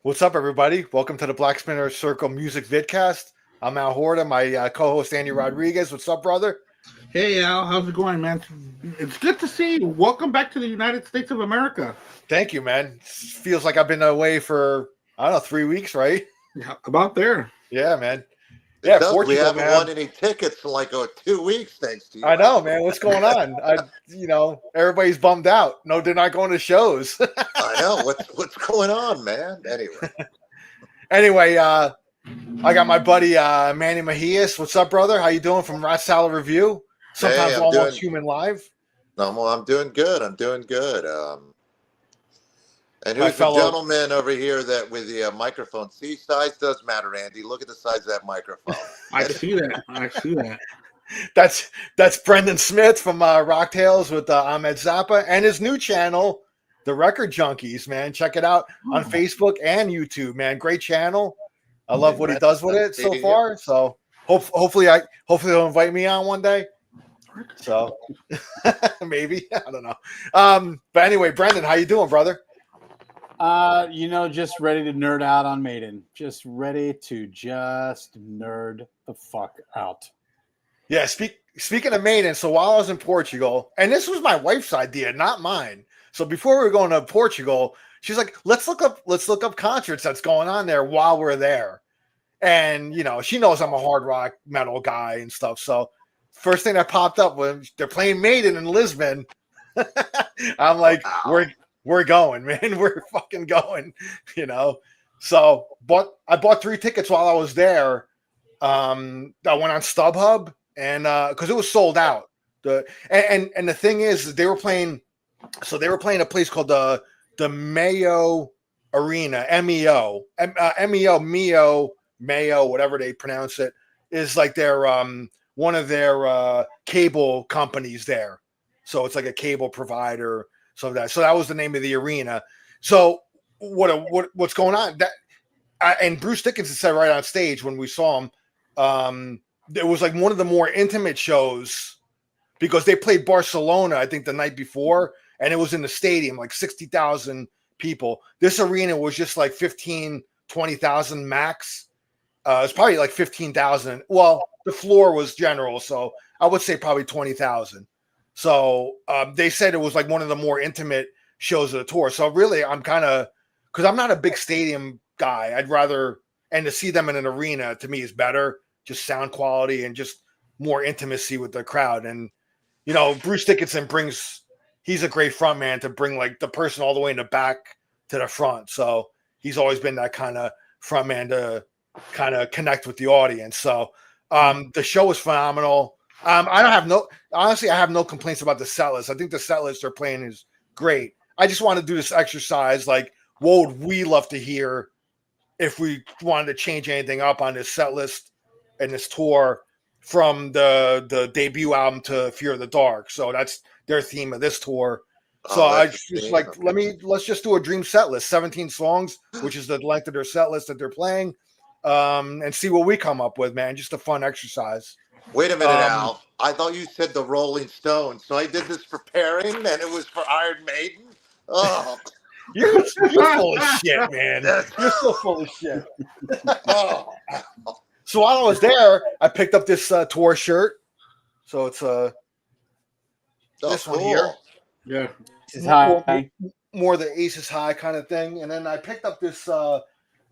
What's up, everybody? Welcome to the Black Spinner Circle Music Vidcast. I'm Al Horta, my co-host Andy Rodriguez. What's up, brother? Hey Al, how's it going, man? It's good to see you. Welcome back to the United States of America. Thank you, man. Feels like I've been away for, I don't know, 3 weeks, right? Yeah, about there. Yeah, man. It Yeah, does. We Portugal, haven't man. won any tickets in like 2 weeks, thanks to you. I know, man. What's going on? Everybody's bummed out. No, they're not going to shows. I know. What's going on, man? Anyway, I got my buddy Manny Mejias. What's up, brother? How you doing from Rat Salad Review? Sometimes Almost Human Live. No, I'm doing good. And My who's the gentleman over here that with the microphone? See, size does matter, Andy. Look at the size of that microphone. I see that. That's Brendan Smith from Rock Tales with Ahmed Zappa and his new channel, The Record Junkies, man. Check it out on Facebook and YouTube, man. Great channel. I love what he does with it so far. So hopefully he'll invite me on one day. So maybe, I don't know. But anyway, Brendan, how you doing, brother? Just ready to nerd out on Maiden. Just ready to nerd the fuck out. Yeah, speaking of Maiden, so while I was in Portugal, and this was my wife's idea, not mine. So before we were going to Portugal, she's like, let's look up concerts that's going on there while we're there. And she knows I'm a hard rock metal guy and stuff. So first thing that popped up was they're playing Maiden in Lisbon. I'm like, wow. We're going, man. We're fucking going, So I bought 3 tickets while I was there. I went on StubHub and because it was sold out. And the thing is, they were playing a place called the Mayo Arena, MEO, Mayo, whatever they pronounce it, is like their one of their cable companies there. So it's like a cable provider. So that was the name of the arena. So what's going on? And Bruce Dickinson said right on stage when we saw him, it was like one of the more intimate shows because they played Barcelona, I think, the night before, and it was in the stadium, like 60,000 people. This arena was just like 20,000 max. It's probably like 15,000. Well, the floor was general, so I would say probably 20,000. So they said it was like one of the more intimate shows of the tour. So really, I'm kind of, because I'm not a big stadium guy. I'd rather, and to see them in an arena to me is better, just sound quality and just more intimacy with the crowd. And, Bruce Dickinson he's a great front man to bring like the person all the way in the back to the front. So he's always been that kind of front man to kind of connect with the audience. So the show was phenomenal. I have no complaints about the set list. I think the set list they're playing is great. I just want to do this exercise. Like, what would we love to hear if we wanted to change anything up on this set list and this tour from the debut album to Fear of the Dark? So that's their theme of this tour. So I just like, let's just do a dream set list, 17 songs, which is the length of their set list that they're playing, and see what we come up with, man. Just a fun exercise. Wait a minute, Al. I thought you said the Rolling Stones. So I did this preparing, and it was for Iron Maiden. Oh, you're full of shit, man. You're so full of shit. Oh. So while I was there, I picked up this tour shirt. So it's this cool. one here. Yeah. It's high. More the Aces High kind of thing. And then I picked up this.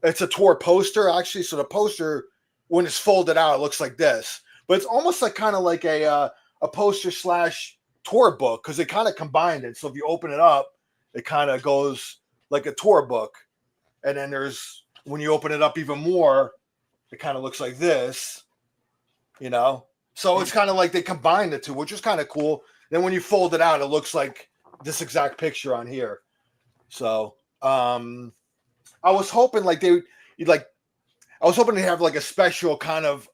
It's a tour poster, actually. So the poster, when it's folded out, it looks like this. But it's almost like kind of like a poster / tour book because they kind of combined it. So if you open it up, it kind of goes like a tour book. And then when you open it up even more, it kind of looks like this, So it's kind of like they combined the two, which is kind of cool. Then when you fold it out, it looks like this exact picture on here. So I was hoping I was hoping to have like a special kind of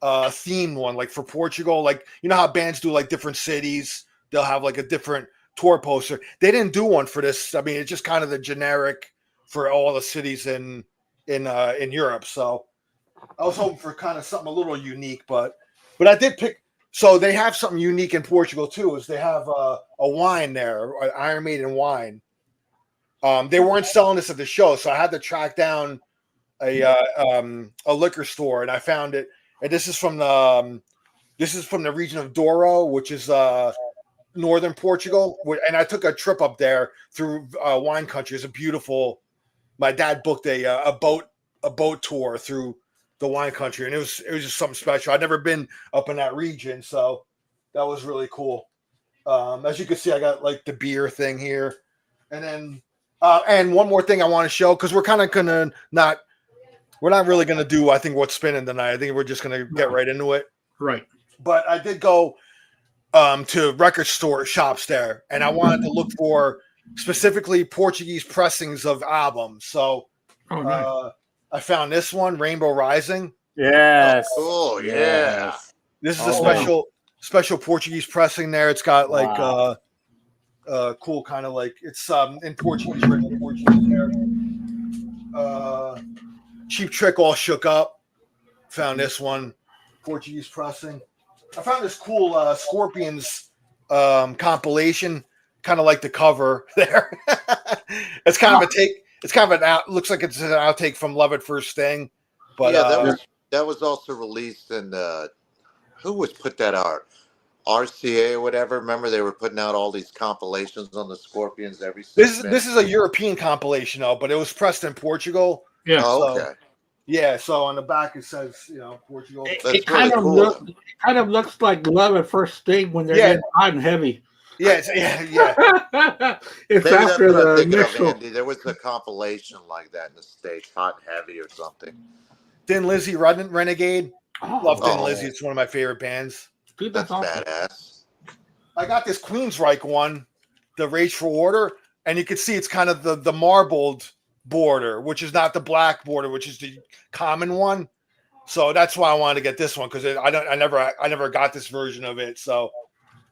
themed one, like for Portugal, like how bands do like different cities, they'll have like a different tour poster. They didn't do one for this. I mean, it's just kind of the generic for all the cities in Europe. So I was hoping for kind of something a little unique, but I did pick. So they have something unique in Portugal too. Is they have a wine there, an Iron Maiden wine. They weren't selling this at the show, so I had to track down a liquor store, and I found it. And this is from the region of Douro, which is northern Portugal. And I took a trip up there through wine country. It's a beautiful. My dad booked a boat tour through the wine country, and it was just something special. I'd never been up in that region, so that was really cool. As you can see, I got like the beer thing here, and then and one more thing I want to show, because we're kind of gonna we're not really gonna do, I think, what's spinning tonight. I think we're just gonna get right into it. Right. But I did go to record store shops there, and I wanted to look for specifically Portuguese pressings of albums. So Nice. I found this one, Rainbow Rising. Yes. Oh, yeah. This is a special Portuguese pressing there. It's got like cool kind of like it's in Portuguese, written in Portuguese there. Cheap Trick, All Shook Up. Found this one, Portuguese pressing. I found this cool Scorpions compilation, kind of like the cover there. It's kind of a take. It's kind of looks like it's an outtake from Love at First Sting. But yeah, that was also released in who was put that out? RCA or whatever. Remember they were putting out all these compilations on the Scorpions every 6 minutes. This is a European compilation though, but it was pressed in Portugal. Yeah. Oh, So, okay. yeah, so on the back it says, Portugal. It kind of looks like Love at First Sting when they're getting hot and heavy. Yeah, it's It's Maybe after that's what I'm the thinking of, initial. Andy. There was a compilation like that in the States, Hot and Heavy or something. Thin Lizzy Renegade. Love Thin Oh. Lizzy. It's one of my favorite bands. Dude, That's awesome. badass. I got this Queensryche one, the Rage for Order, and you can see it's kind of the marbled border, which is not the black border, which is the common one. So that's why I wanted to get this one, because I never got this version of it. So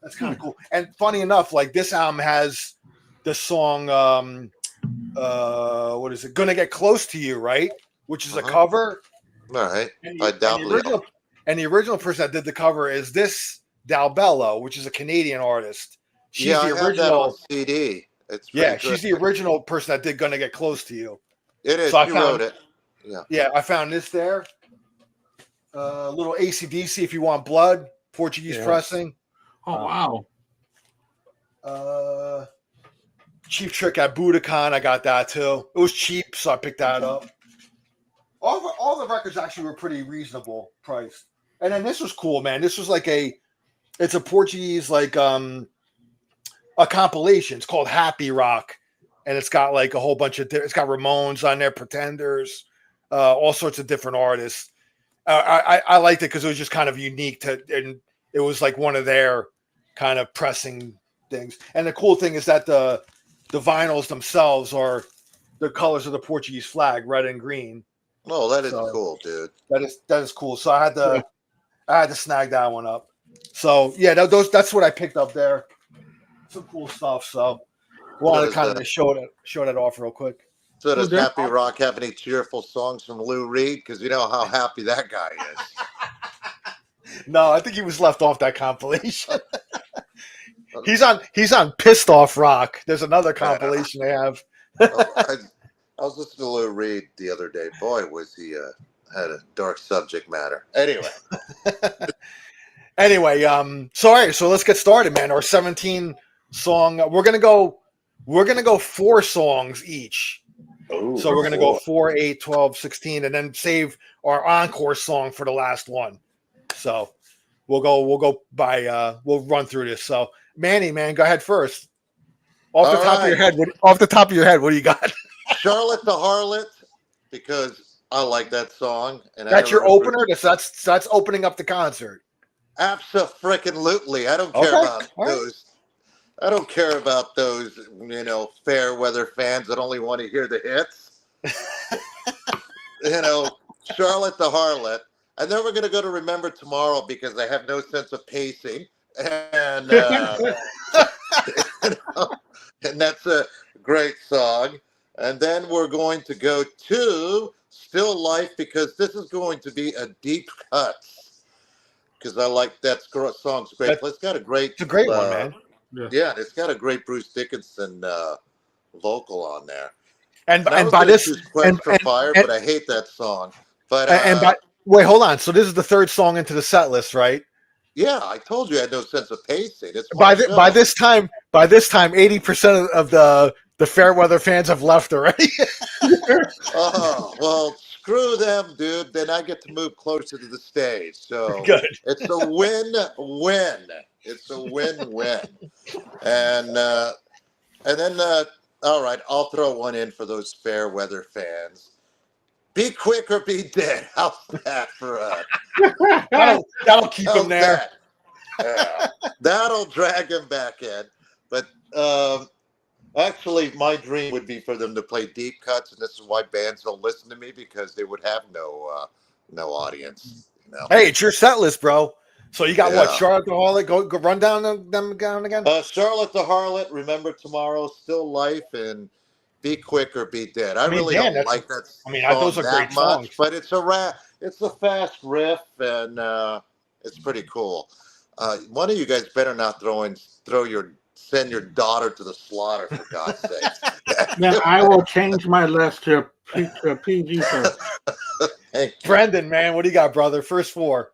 that's kind of cool. And funny enough, like this album has the song what is it? Gonna Get Close to You, right? Which is a cover. All right. And I the original person that did the cover is this Dalbello, which is a Canadian artist. She's I the have that original on CD. It's she's the original person that did Gonna Get Close to You. It is. So You wrote it. Yeah. Yeah, I found this there. Little AC/DC, If You Want Blood, Portuguese pressing. Oh wow. Cheap Trick at Budokan, I got that too. It was cheap, so I picked that up. All the records actually were pretty reasonable priced. And then this was cool, man. This was like it's a Portuguese like a compilation. It's called Happy Rock, and it's got like a whole bunch of it's got Ramones on there, Pretenders, all sorts of different artists. I liked it because it was just kind of unique and it was like one of their kind of pressing things. And the cool thing is that the vinyls themselves are the colors of the Portuguese flag, red and green. Oh, that is cool, dude. That is cool. So I had to snag that one up. So yeah, that's what I picked up there. Some cool stuff. So wanted to kind of show that off real quick. So does Happy Rock have any cheerful songs from Lou Reed? Because you know how happy that guy is. No, I think he was left off that compilation. He's on Pissed Off Rock. There's another compilation they have. I was listening to Lou Reed the other day. Boy, was he had a dark subject matter. Anyway, so let's get started, man. Our 17 song. We're gonna go 4 songs each. Ooh, So we're gonna go 4, 8, 12, 16, and then save our encore song for the last one. So we'll go by we'll run through this. So Manny, man, go ahead first. Off the top of your head, what do you got? Charlotte the Harlot, because I like that song. And That's your opener? That's opening up the concert. Abso-freaking-lutely. I don't care about those. I don't care about those, fair weather fans that only want to hear the hits. Charlotte the Harlot. And then we're going to go to Remember Tomorrow because I have no sense of pacing. And, and that's a great song. And then we're going to go to Still Life because this is going to be a deep cut. Because I like that song's great. It's got a great... It's a great one, man. Yeah, it's got a great Bruce Dickinson vocal on there. And I was by gonna this choose Quest for Fire, and, but I hate that song. But wait, hold on. So this is the third song into the set list, right? yeah, I told you I had no sense of pacing. It's my By show. this time, 80% of the Fairweather fans have left already. Oh, well, screw them, dude. Then I get to move closer to the stage. So Good. it's a win-win. It's a win-win. And then, all right, I'll throw one in for those fair weather fans. Be quick or be dead. How's that for a? That'll keep him there. That? Yeah, that'll drag him back in. But actually, my dream would be for them to play deep cuts, and this is why bands don't listen to me, because they would have no audience. You know? Hey, it's your set list, bro. So you got what? Yeah. Charlotte the Harlot. Go run down them again. Charlotte the Harlot, Remember Tomorrow, Still Life, and Be Quick or Be Dead. I really don't like that song those are that great much, songs. but it's a fast riff, and it's pretty cool. One of you guys better not send your daughter to the slaughter, for God's sake. Then I will change my list to PG first. Brendan, man, what do you got, brother? First four.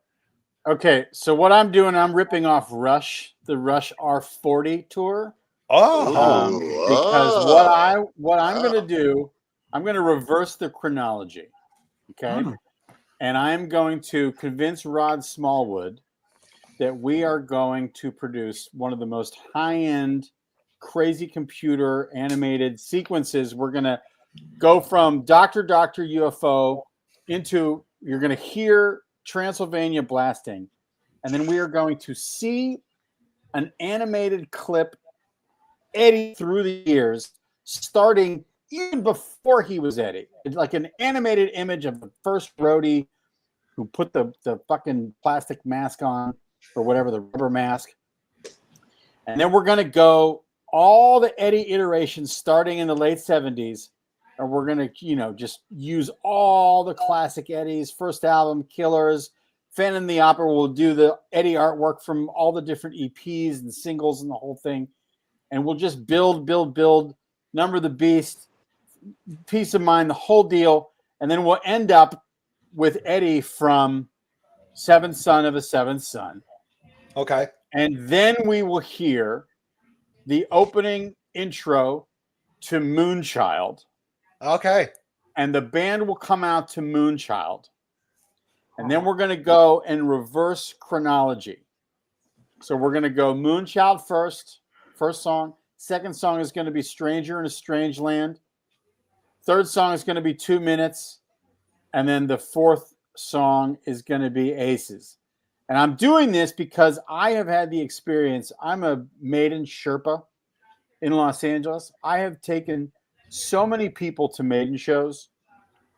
Okay, so what I'm doing, I'm ripping off Rush, the Rush R40 tour. Oh, Because what I'm going to do, I'm going to reverse the chronology. Okay, and I'm going to convince Rod Smallwood that we are going to produce one of the most high-end, crazy computer animated sequences. We're going to go from Dr. UFO into, you're going to hear Transylvania blasting, and then we are going to see an animated clip Eddie through the years, starting even before he was Eddie. It's like an animated image of the first roadie who put the fucking plastic mask on, or whatever, the rubber mask. And then we're going to go all the Eddie iterations starting in the late 70s. And we're going to, just use all the classic Eddies, first album, Killers, Phantom of the Opera. We'll do the Eddie artwork from all the different EPs and singles and the whole thing. And we'll just build, Number of the Beast, Peace of Mind, the whole deal. And then we'll end up with Eddie from Seventh Son of a Seventh Son. okay. And then we will hear the opening intro to Moonchild. Okay. And the band will come out to Moonchild. And then we're going to go in reverse chronology. So we're going to go Moonchild first song. Second song is going to be Stranger in a Strange Land. Third song is going to be 2 minutes. And then the fourth song is going to be Aces. And I'm doing this because I have had the experience. I'm a Maiden Sherpa in Los Angeles. I have taken so many people to Maiden shows.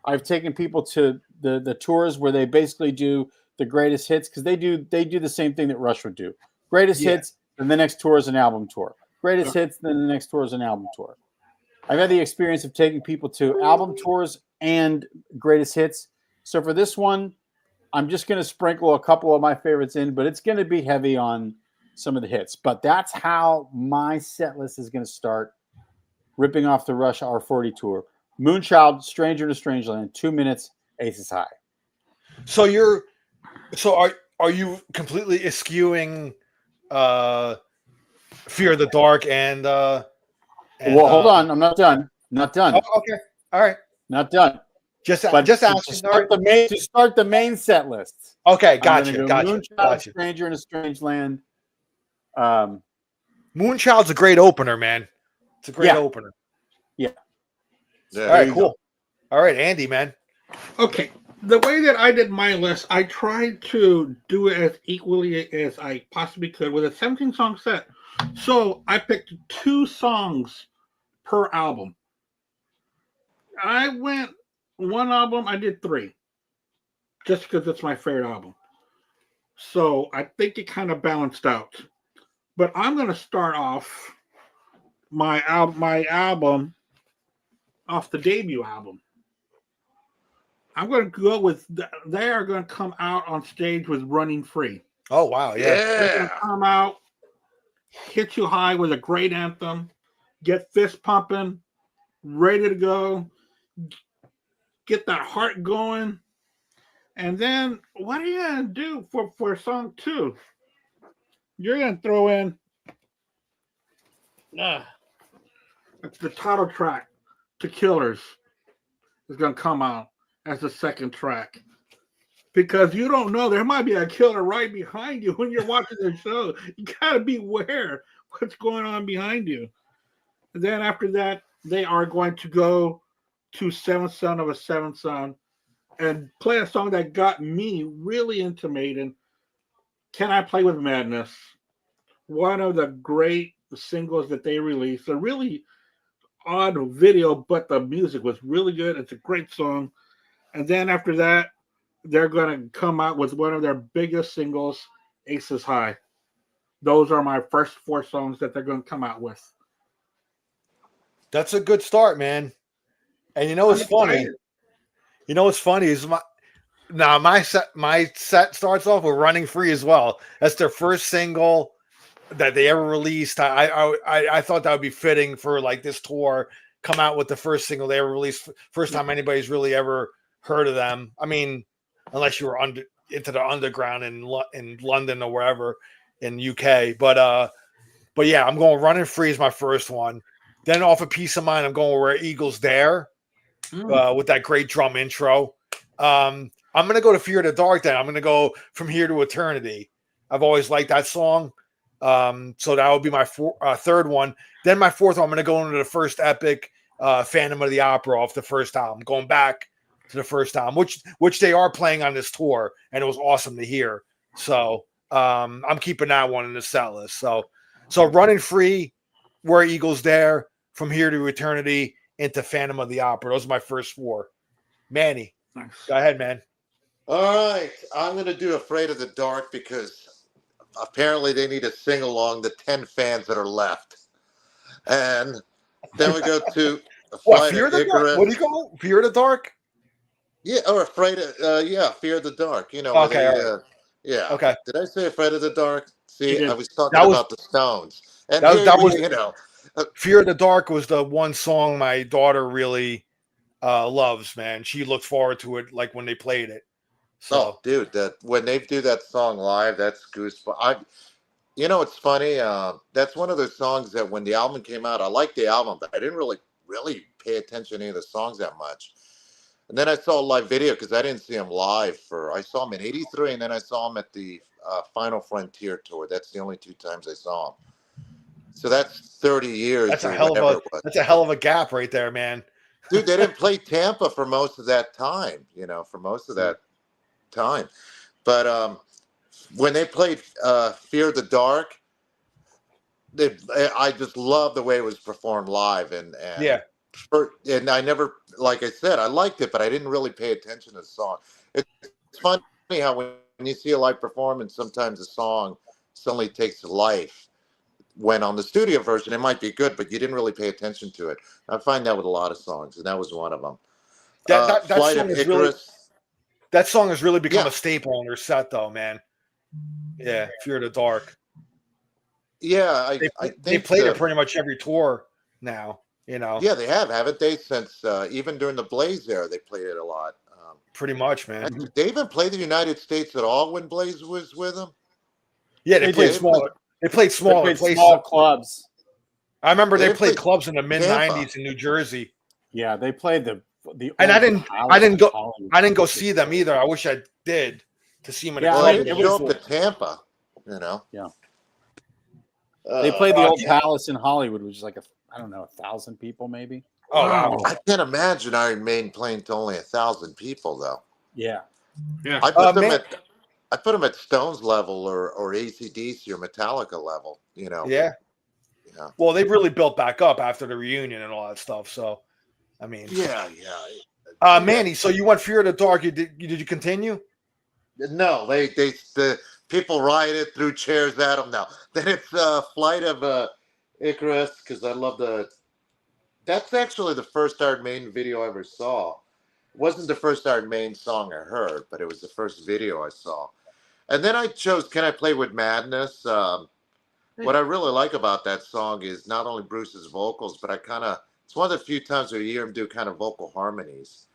I've taken people to the tours where they basically do the greatest hits, because they do the same thing that Rush would do. Greatest hits, and the next tour is an album tour. Greatest hits, then the next tour is an album tour. I've had the experience of taking people to album tours and greatest hits. So for this one, I'm just going to sprinkle a couple of my favorites in, but it's going to be heavy on some of the hits. But that's how my set list is going to start, ripping off the Rush R40 tour. Moonchild, Stranger in a Strange Land, 2 minutes, Aces High. So are you completely eschewing Fear of the Dark and well, hold on, I'm not done. Oh, okay. All right. Not done. Just But asking. to start the main set list. Okay, gotcha. Moonchild, Stranger in a Strange Land. Moonchild's a great opener, man. It's a great opener. Yeah. All right, cool. All right, Andy, man. Okay. The way that I did my list, I tried to do it as equally as I possibly could with a 17-song set. So I picked 2 songs per album. I went one album, I did 3. Just because it's my favorite album. So I think it kind of balanced out. But I'm going to start off my album off the debut album. I'm going to go with, they are going to come out on stage with Running Free. Oh, wow. Yeah. They're going to come out, hit you high with a great anthem, get fist pumping, ready to go, get that heart going. And then what are you going to do for song 2? You're going to throw in uh, the title track to Killers is going to come out as the second track. Because you don't know, there might be a killer right behind you when you're watching the show. You got to be aware what's going on behind you. And then after that, they are going to go to Seventh Son of a Seventh Son and play a song that got me really into Maiden. Can I Play with Madness? One of the great singles that they released. A really odd video, but the music was really good. It's a great song. And then after that, they're going to come out with one of their biggest singles, Aces High. Those are my first 4 songs that they're going to come out with. That's a good start, man. And you know what's funny? You know what's funny is my set starts off with Running Free as well. That's their first single that they ever released. I thought that would be fitting for like this tour. Come out with the first single they ever released. First time anybody's really ever heard of them. I mean, unless you were into the underground in London or wherever in UK. But yeah, I'm going Running Free is my first one. Then off of Peace of Mind, I'm going Where Eagles Dare with that great drum intro. I'm going to go to Fear the Dark then. I'm going to go From Here to Eternity. I've always liked that song. So that would be my third one. Then my fourth one, I'm going to go into the first epic, Phantom of the Opera off the first album. Going back to the first album, which they are playing on this tour, and it was awesome to hear. So I'm keeping that one in the set list. So Running Free, Where Eagles Dare, From Here to Eternity, into Phantom of the Opera. Those are my first 4. Manny, Nice. Go ahead, man. All right, I'm going to do Afraid of the Dark because apparently they need to sing along the 10 fans that are left. And then we go to Fear the Dark? What do you call Fear the Dark? Yeah, or Afraid of, Fear of the Dark. You know, okay, they, yeah. Okay. Did I say Afraid of the Dark? See, I was talking about the Stones. And that was, you know. Fear of the Dark was the one song my daughter really loves, man. She looked forward to it like when they played it. So. Oh, dude, that when they do that song live, that's goosebumps. You know, it's funny. That's one of those songs that when the album came out, I liked the album, but I didn't really pay attention to any of the songs that much. And then I saw a live video because I didn't see him live. I saw him in '83, and then I saw him at the Final Frontier tour. That's the only 2 times I saw him. So that's 30 years. That's a hell of a gap right there, man. Dude, they didn't play Tampa for most of that time. You know, for most of that time. But when they played Fear the Dark, I just love the way it was performed live. And I never, like I said, I liked it, but I didn't really pay attention to the song. It's funny how when you see a live performance, sometimes a song suddenly takes life. When on the studio version, it might be good, but you didn't really pay attention to it. I find that with a lot of songs, and that was one of them. That Flight song of Icarus. That song has really become a staple on their set, though, man. Yeah, Fear the Dark. Yeah, they played it pretty much every tour now. You know. Yeah, they haven't they? Since even during the Blaze era, they played it a lot. Pretty much, man. Did they even play the United States at all when Blaze was with them? Yeah, they played small. They played small clubs. I remember they played clubs in the mid '90s in New Jersey. Yeah, they played the and I didn't go see them either. I wish I did to see them in well, they didn't show up to Tampa, you know. Yeah. They played the old Palace in Hollywood, which is like 1,000 people maybe. Oh wow! I can't imagine Iron Maiden playing to only 1,000 people though. Yeah. Yeah. I put them at Stones level or AC/DC or Metallica level, you know. Yeah. Well, they've really built back up after the reunion and all that stuff. So, I mean. Yeah. Manny, so you went Fear of the Dark. Did you continue? No, the people rioted, threw chairs at them. Now then, it's Flight of Icarus because I love That's actually the first Iron Maiden video I ever saw. It wasn't the first Iron Maiden song I heard, but it was the first video I saw. And then I chose Can I Play with Madness? What I really like about that song is not only Bruce's vocals, but I kind of It's one of the few times where you hear him do kind of vocal harmonies.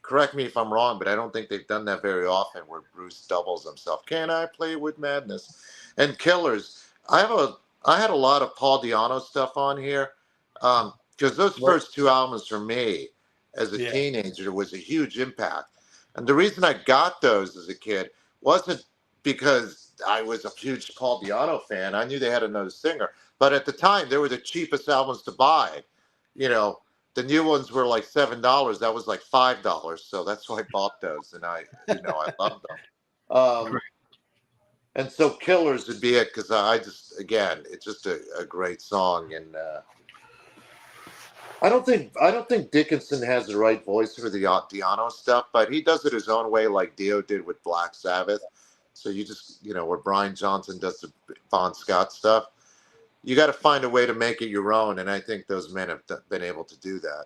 Correct me if I'm wrong, but I don't think they've done that very often where Bruce doubles himself. Can I play with madness? And Killers. I had a lot of Paul Di'Anno stuff on here because those first two albums for me as a teenager was a huge impact. And the reason I got those as a kid wasn't because I was a huge Paul Di'Anno fan. I knew they had another singer, but at the time they were the cheapest albums to buy. You know, the new ones were like $7. That was like $5. So that's why I bought those, and I loved them. And so Killers would be it because I just, again, it's just a great song, and I don't think Dickinson has the right voice for the Di'Anno stuff, but he does it his own way, like Dio did with Black Sabbath. So you just, where Brian Johnson does the Bon Scott stuff, you got to find a way to make it your own, and I think those men have been able to do that.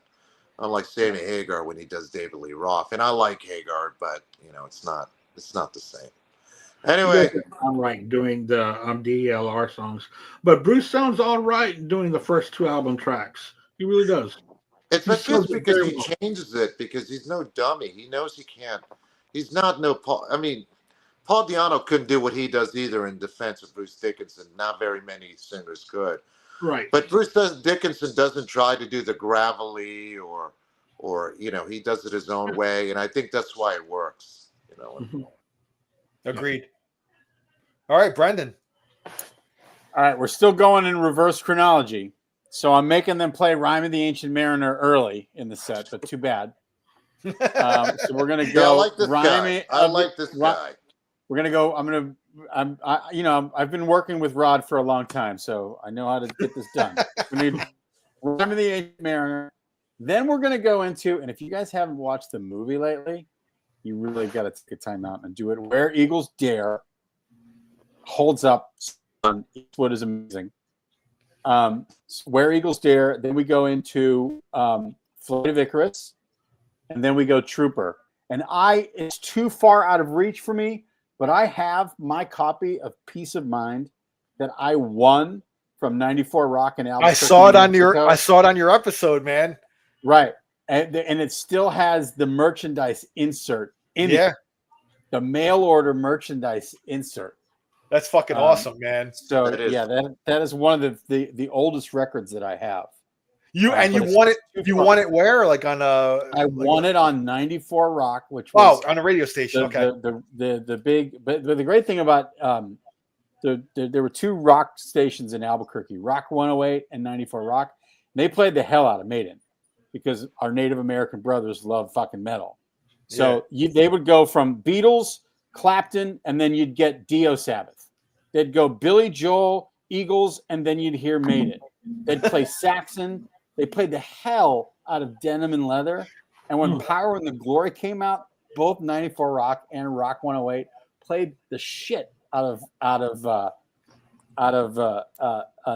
Unlike Sammy Hagar when he does David Lee Roth, and I like Hagar, but it's not the same. Anyway, I'm right doing the DLR songs, but Bruce sounds all right doing the first two album tracks. He really does. It's not just because he changes it, because he's no dummy. He knows he can't. He's not no Paul. I mean, Paul Di'Anno couldn't do what he does either in defense of Bruce Dickinson. Not very many singers could. Right. But Dickinson doesn't try to do the gravelly or he does it his own way, and I think that's why it works. Agreed. All right, Brendan. All right, we're still going in reverse chronology. So I'm making them play Rhyme of the Ancient Mariner early in the set, but too bad. So we're gonna go. I like this guy. I like this guy. We're gonna go. I've been working with Rod for a long time, so I know how to get this done. We need Rhyme of the Ancient Mariner. Then we're gonna go into, and if you guys haven't watched the movie lately, you really got to take a time out and do it. Where Eagles Dare holds up. Eastwood is amazing. Where Eagles Dare. Then we go into Flight of Icarus, and then we go Trooper. And it's too far out of reach for me, but I have my copy of Peace of Mind that I won from 94 Rock and Albuquerque. I saw it on your episode, man. Right. And it still has the merchandise insert in it. The mail order merchandise insert. That's fucking awesome, man. So that is one of the oldest records that I have. You won it. You won it where? Like on a. I won it on 94 Rock, which was on a radio station. The big, but the great thing about there were two rock stations in Albuquerque, Rock 108 and 94 Rock. And they played the hell out of Maiden because our Native American brothers love fucking metal. So they would go from Beatles, Clapton, and then you'd get Dio Sabbath. They'd go Billy Joel, Eagles, and then you'd hear Maiden. They'd play Saxon. They played the hell out of Denim and Leather. And when Power and the Glory came out, both 94 Rock and Rock 108 played the shit out of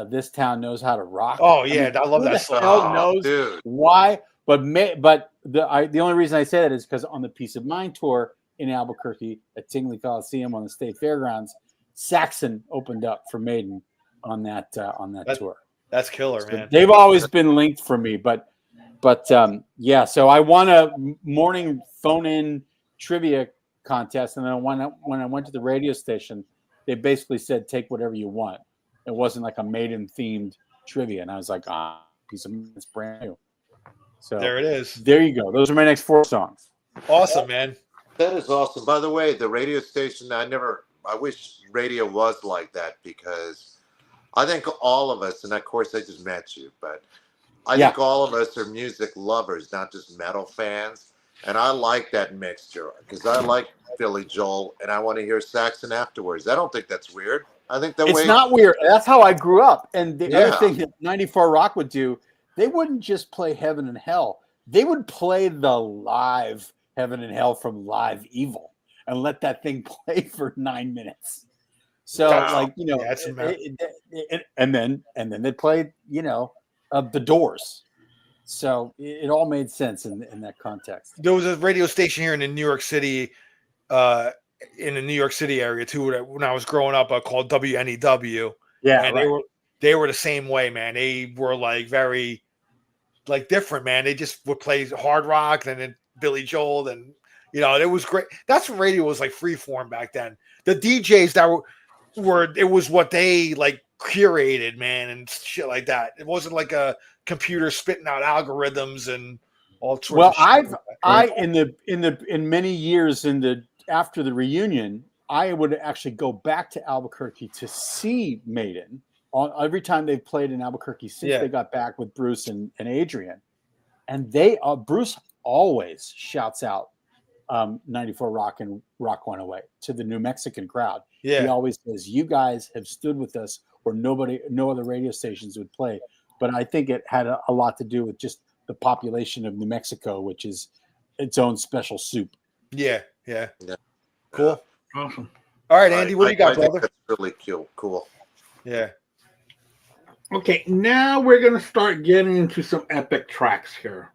This Town Knows How to Rock. Oh yeah, I love that song. Hell knows why? But the only reason I say that is because on the Peace of Mind tour in Albuquerque at Tingley Coliseum on the State Fairgrounds, Saxon opened up for Maiden on that tour. That's killer, man. They've always been linked for me, but So I won a morning phone-in trivia contest, and then when I went to the radio station, they basically said take whatever you want. It wasn't like a Maiden-themed trivia, and I was like, it's brand new. So there it is. There you go. Those are my next 4 songs. Awesome, man. That is awesome. By the way, the radio station, I wish radio was like that, because I think all of us, and of course I just met you, but I think all of us are music lovers, not just metal fans. And I like that mixture because I like Billy Joel and I want to hear Saxon afterwards. I don't think that's weird. I think it's not weird. That's how I grew up. And the other thing that 94 Rock would do, they wouldn't just play Heaven and Hell. They would play the live Heaven and Hell from Live Evil and let that thing play for 9 minutes. So and then they played, The Doors. So it all made sense in that context. There was a radio station here in the New York City, area too, when I was growing up, called WNEW. Yeah, and they were the same way, man. They were like very like different, man. They just would play hard rock and then Billy Joel, and it was great. That's when radio was like freeform back then. The DJs that were it was what they like curated, man, and shit like that. It wasn't like a computer spitting out algorithms and all sorts Well, of shit. in many years after the reunion, I would actually go back to Albuquerque to see Maiden every time they've played in Albuquerque since they got back with Bruce and Adrian. And Bruce always shouts out 94 Rock and Rock 108 to the New Mexican crowd. Yeah. He always says, you guys have stood with us where no other radio stations would play. But I think it had a lot to do with just the population of New Mexico, which is its own special soup. Yeah. Cool. Awesome. All right, Andy, what do you got, I think brother? that's really cool. Yeah. Okay, now we're going to start getting into some epic tracks here.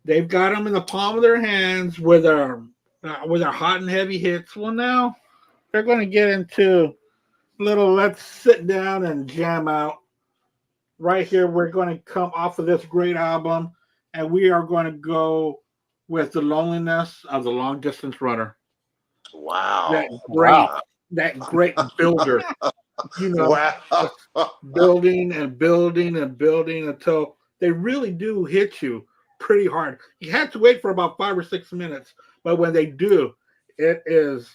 They've got them in the palm of their hands with their hot and heavy hits. Well, now they're going to get into let's sit down and jam out. Right here, we're going to come off of this great album, and we are going to go with The Loneliness of the Long Distance Runner. Wow. That great builder. Wow. Building and building and building until they really do hit you pretty hard. You have to wait for about 5 or 6 minutes, but when they do, it's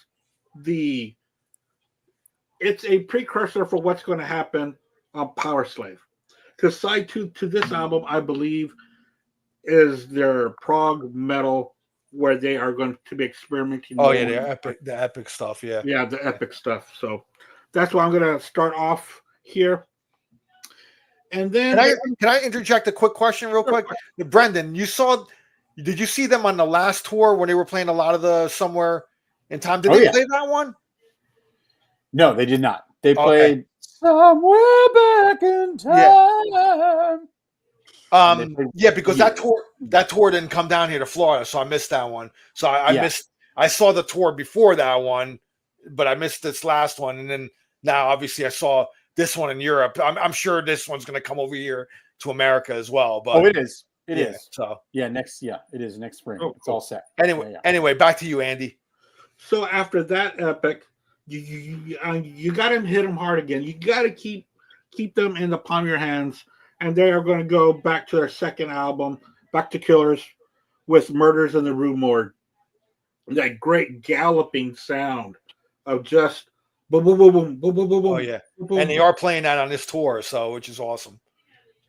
a precursor for what's going to happen on Power Slave. Because side 2 to this album, I believe, is their prog metal where they are going to be experimenting. Oh yeah, the epic stuff. Yeah, the epic stuff. So that's why I'm going to start off here. And then can I interject a quick question real quick? Brendan, did you see them on the last tour when they were playing a lot of the Somewhere in Time? Did they play that one? No, they did not. They played Somewhere Back in Time. Because that tour didn't come down here to Florida, so I missed that one. So I saw the tour before that one, but I missed this last one, and then now obviously I saw this one in Europe. I'm sure this one's going to come over here to America as well. But it is. It is. So it is next spring. It's all set. Anyway, back to you, Andy. So after that epic, you got to hit them hard again. You got to keep them in the palm of your hands, and they are going to go back to their second album, Back to Killers, with Murders in the Rue Morgue. That great galloping sound of just boom, boom, boom, boom, boom, boom, boom. Oh yeah, boom, and they are playing that on this tour, which is awesome.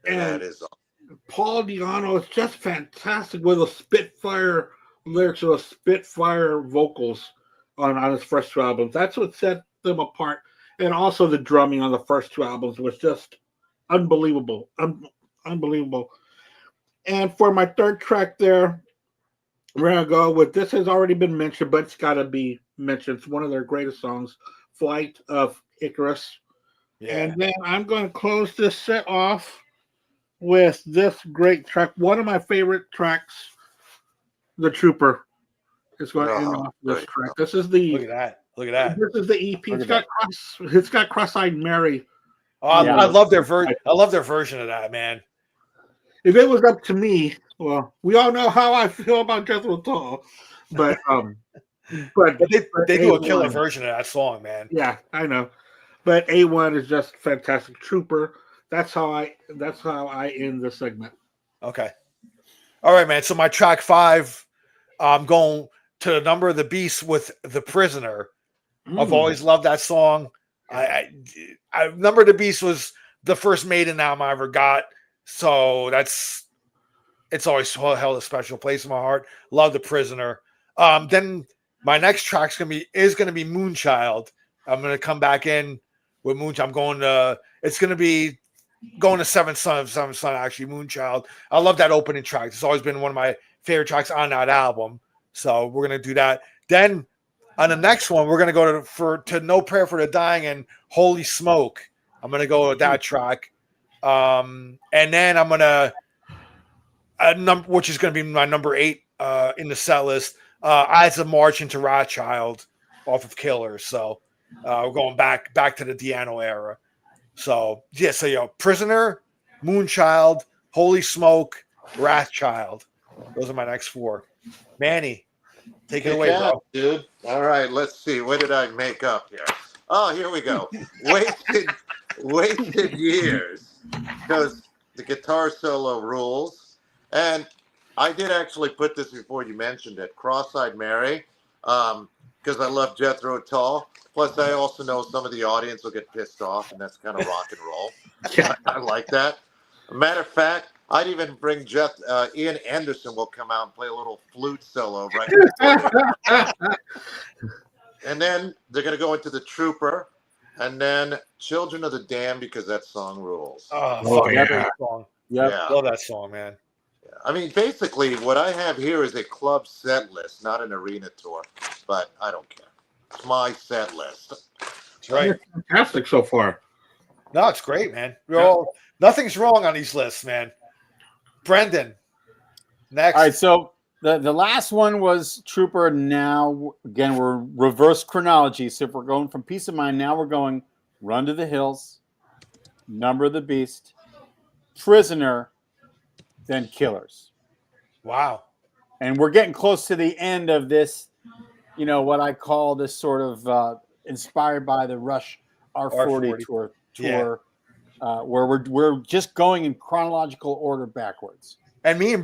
And that is awesome. Paul Di'Anno is just fantastic with the Spitfire lyrics or Spitfire vocals on his first 2 albums. That's what set them apart. And also the drumming on the first 2 albums was just unbelievable. Unbelievable. And for my third track there, we're going to go with, this has already been mentioned, but it's got to be mentioned. It's one of their greatest songs, Flight of Icarus. Yeah. And then I'm going to close this set off with this great track. One of my favorite tracks, The Trooper, is going to end off this track. This is Look at that. This is the EP. It's got Cross-Eyed Mary. Oh, I love their version. I love their version of that, man. If it was up to me, well, we all know how I feel about Jethro Tull, but they do a killer version of that song, man. Yeah, I know. But A1 is just fantastic. Trooper. That's how I end the segment. Okay. All right, man. So my track 5, I'm going to the Number of the Beast with The Prisoner. I've always loved that song. I Number of the Beast was the first Maiden album I ever got. So it's always held a special place in my heart. Love The Prisoner. Then my next track is gonna be Moonchild. I'm gonna come back in with Moonchild. It's gonna be going to Seventh Son actually, Moonchild. I love that opening track. It's always been one of my favorite tracks on that album. So we're gonna do that. Then on the next one, we're gonna go to No Prayer for the Dying and Holy Smoke. I'm gonna go with that track. And then I'm gonna which is gonna be my number 8 in the set list. As a March into Rothschild off of Killers. So we're going back to the Di'Anno era. So Prisoner, Moonchild, Holy Smoke, Wrathchild. Those are my next 4. Manny, take it Good away, job, bro. dude. All right, let's see. What did I make up here? Oh, here we go. Wasted years, because the guitar solo rules. And I did actually put this before you mentioned it. Cross-eyed Mary, because I love Jethro Tull. Plus, I also know some of the audience will get pissed off, and that's kind of rock and roll. Yeah. I like that. A matter of fact, I'd even bring Ian Anderson will come out and play a little flute solo right before. And then they're going to go into the Trooper, and then Children of the Damned, because that song rules. Oh, fuck, yeah. great song. Yep. Yeah. Love that song, man. I mean, basically, what I have here is a club set list, not an arena tour, but I don't care. It's my set list. That's right. You're fantastic so far. No, it's great, man. Nothing's wrong on these lists, man. Brendan, next. All right, so the last one was Trooper. Now, again, we're reverse chronology. So if we're going from Peace of Mind, now we're going Run to the Hills, Number of the Beast, Prisoner, then Killers. Wow. And we're getting close to the end of this, what I call this sort of inspired by the Rush R40 tour, Yeah. where we're just going in chronological order backwards. And me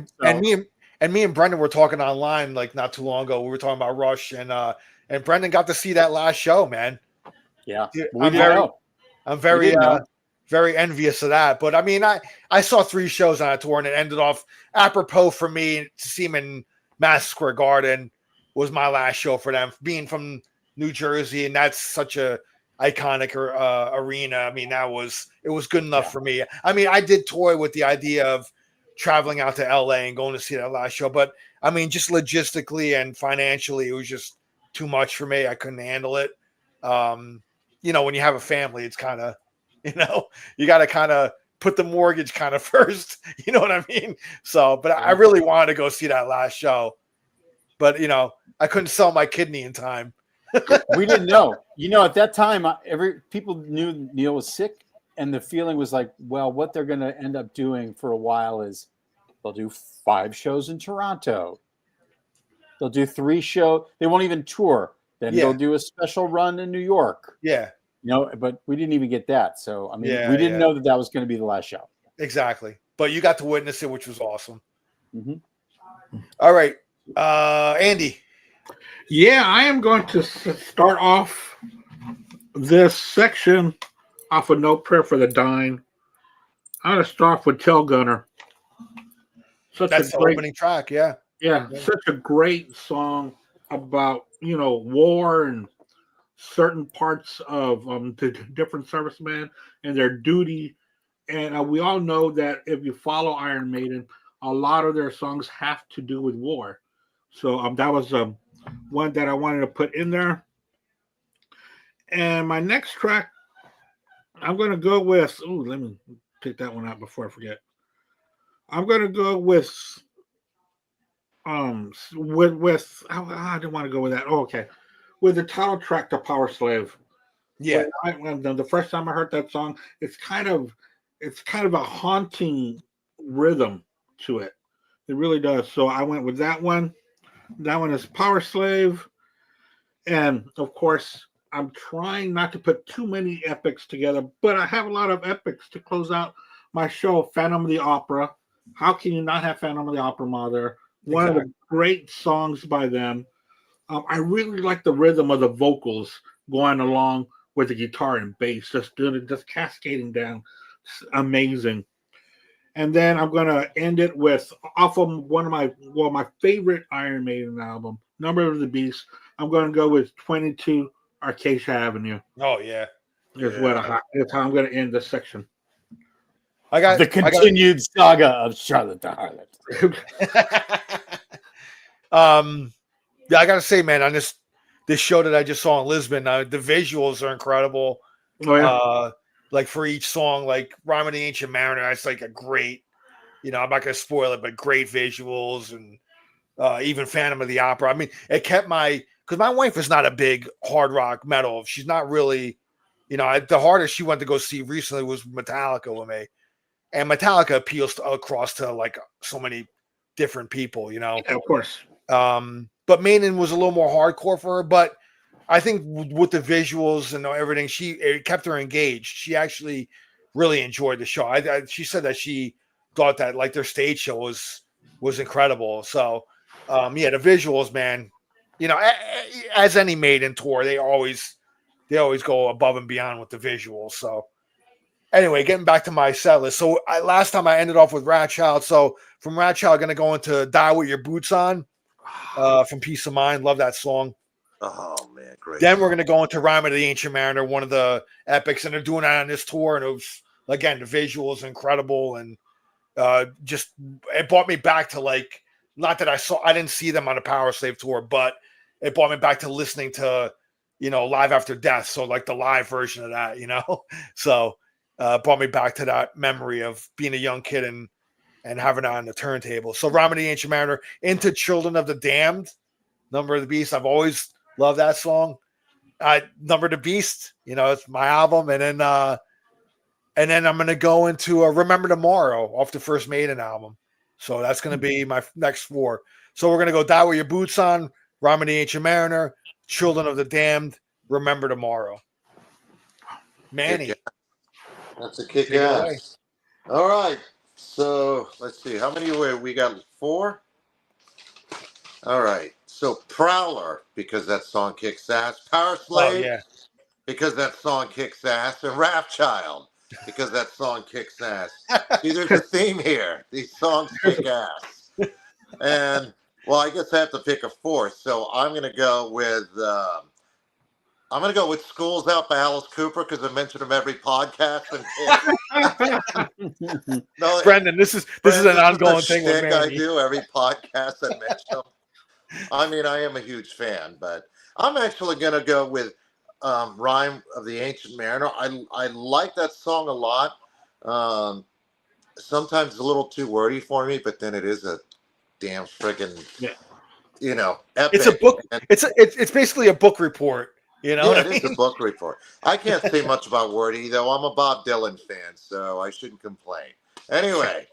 and Brendan were talking online like not too long ago. We were talking about Rush, and Brendan got to see that last show, man. Yeah, Dude, I'm very envious of that. But I mean, I saw 3 shows on a tour, and it ended off apropos for me to see them in Madison Square Garden was my last show for them, being from New Jersey, and that's such a iconic arena. I mean, it was good enough for me. I mean, I did toy with the idea of traveling out to LA and going to see that last show, but I mean, just logistically and financially, it was just too much for me. I couldn't handle it. When you have a family, it's kind of, you got to kind of put the mortgage kind of first. You know what I mean? So, but I really wanted to go see that last show, but I couldn't sell my kidney in time. We didn't know. At that time, people knew Neil was sick, and the feeling was like, well, what they're going to end up doing for a while is they'll do 5 shows in Toronto. They'll do 3 shows. They won't even tour. Then they'll do a special run in New York. Yeah. But we didn't even get that. So, I mean, we didn't know that was going to be the last show. Exactly. But you got to witness it, which was awesome. Mm-hmm. All right. Andy. Yeah, I am going to start off this section off of No Prayer for the Dying. I'm going to start off with Tail Gunner. That's the opening track, yeah. Yeah, such a great song about, war and certain parts of the different servicemen and their duty. And we all know that if you follow Iron Maiden, a lot of their songs have to do with war. So that was one that I wanted to put in there. And my next track, I'm going to go with, let me take that one out before I forget. I'm going to go with I didn't want to go with that. Oh, okay. With the title track to Power Slave. Yeah. When the first time I heard that song, it's kind of a haunting rhythm to it. It really does. So I went with that one. That one is Power Slave. And of course, I'm trying not to put too many epics together, but I have a lot of epics to close out my show, Phantom of the Opera. How can you not have Phantom of the Opera, Mother? One of the great songs by them. I really like the rhythm of the vocals going along with the guitar and bass, just cascading down. It's amazing. And then I'm going to end it with off of one of my favorite Iron Maiden album, Number of the Beast. I'm going to go with 22 Acacia Avenue. Oh yeah, That's how I'm going to end this section. I got the continued saga of Charlotte the Harlot. Yeah, I gotta say, man, on this show that I just saw in Lisbon, the visuals are incredible. Oh yeah. Like for each song, like Rhyme of the Ancient Mariner, it's like a great, I'm not gonna spoil it, but great visuals, and even Phantom of the Opera. I mean, it kept because my wife is not a big hard rock metal. She's not really, the hardest she went to go see recently was Metallica with me. and Metallica appeals across to like so many different people, you know. Yeah, of course. But Maiden was a little more hardcore for her, but I think with the visuals and everything, it kept her engaged. She actually really enjoyed the show. She said that she thought that like their stage show was incredible. So yeah, the visuals, man, you know, as any Maiden tour, they always go above and beyond with the visuals. So anyway, getting back to my set list. So last time I ended off with Rat Child. So from Rat Child, going to go into Die With Your Boots On from Peace of Mind. Love that song. Oh man, great. Then we're going to go into Rhyme of the Ancient Mariner, one of the epics, and they're doing that on this tour. And it was, again, the visuals incredible, and just it brought me back to like, not that I didn't see them on a Power Slave tour, but it brought me back to listening to, you know, Live After Death. So like the live version of that, you know. So brought me back to that memory of being a young kid and having it on the turntable. So Rhyme of the Ancient Mariner, into Children of the Damned, Number of the Beast. I've always loved that song. Number of the Beast, you know, it's my album. And then I'm going to go into Remember Tomorrow off the first Maiden album. So that's going to be my next 4. So we're going to go Die With Your Boots On, Rhyme of the Ancient Mariner, Children of the Damned, Remember Tomorrow. Manny. That's a kick ass. All right. So let's see. How many we got? 4? All right. So Prowler, because that song kicks ass. Power Slave, because that song kicks ass. And Wrathchild, because that song kicks ass. See, there's a theme here. These songs kick ass. And, well, I guess I have to pick a 4th. So I'm going to go with... School's Out by Alice Cooper, because I mention him every podcast. No, Brendan, this is an ongoing thing with I do every podcast I mention him. I mean, I am a huge fan, but I'm actually going to go with Rhyme of the Ancient Mariner. I like that song a lot. Sometimes it's a little too wordy for me, but then it is a damn friggin', you know, epic. It's a book. It's basically a book report. You know, it is a book report. I can't say much about Wordy, though. I'm a Bob Dylan fan, so I shouldn't complain. Anyway,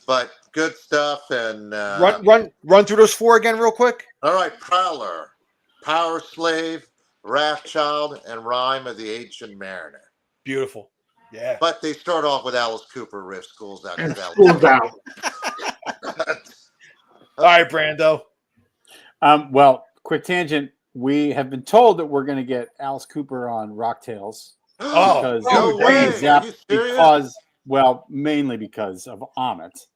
but good stuff. And run through those 4 again, real quick. All right, Prowler, Power Slave, Wrathchild, and Rhyme of the Ancient Mariner. Beautiful. Yeah. But they start off with Alice Cooper riff, School's Out. School's Out. All right, Brando. Well, quick tangent. We have been told that we're going to get Alice Cooper on Rocktails. Mainly because of Amit.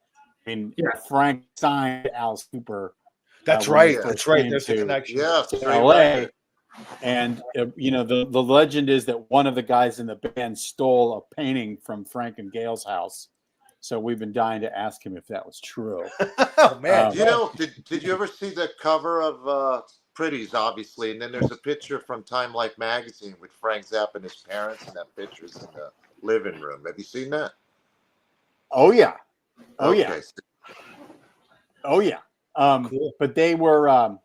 I mean, Frank signed Alice Cooper. That's right. That's right. There's a connection. Yeah, LA. And, you know, the legend is that one of the guys in the band stole a painting from Frank and Gail's house. So we've been dying to ask him if that was true. Oh, man. You know, did you ever see the cover of Pretties, obviously, and then there's a picture from Time Life magazine with Frank Zappa and his parents, and that picture's in the living room. Have you seen that? Oh yeah, okay. Cool. But they were,